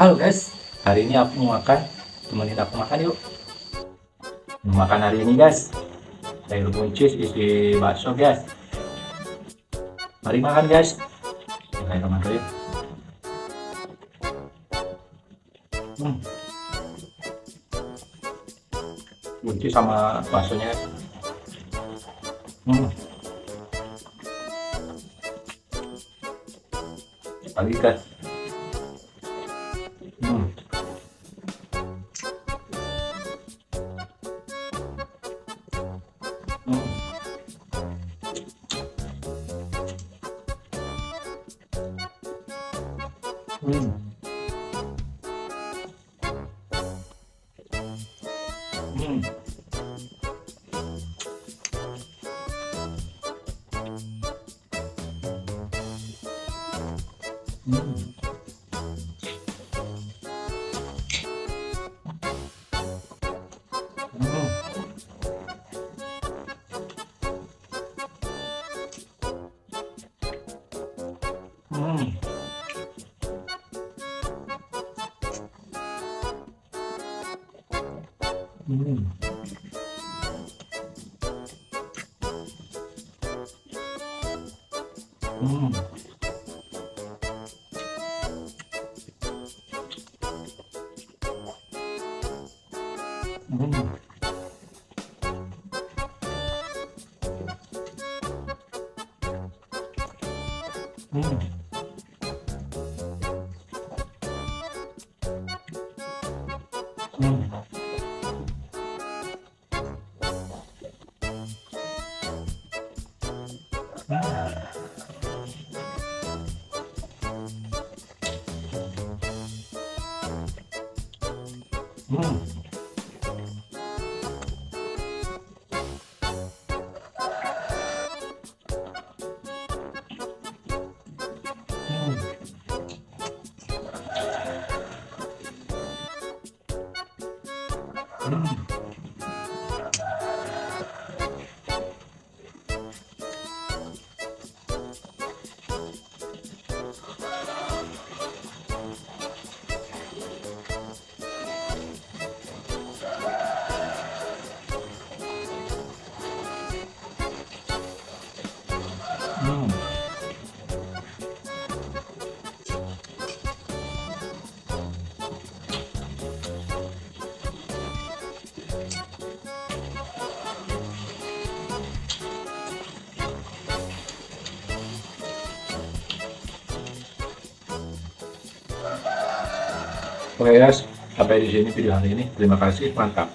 Halo guys, hari ini aku mau makan, temenin aku makan yuk. Makan hari ini guys, sayur buncis isi bakso guys. Mari makan guys. Kita makan yuk. Buncis sama baksonya. Lagi guys. Oke guys, sampai di sini video hari ini. Terima kasih, mantap.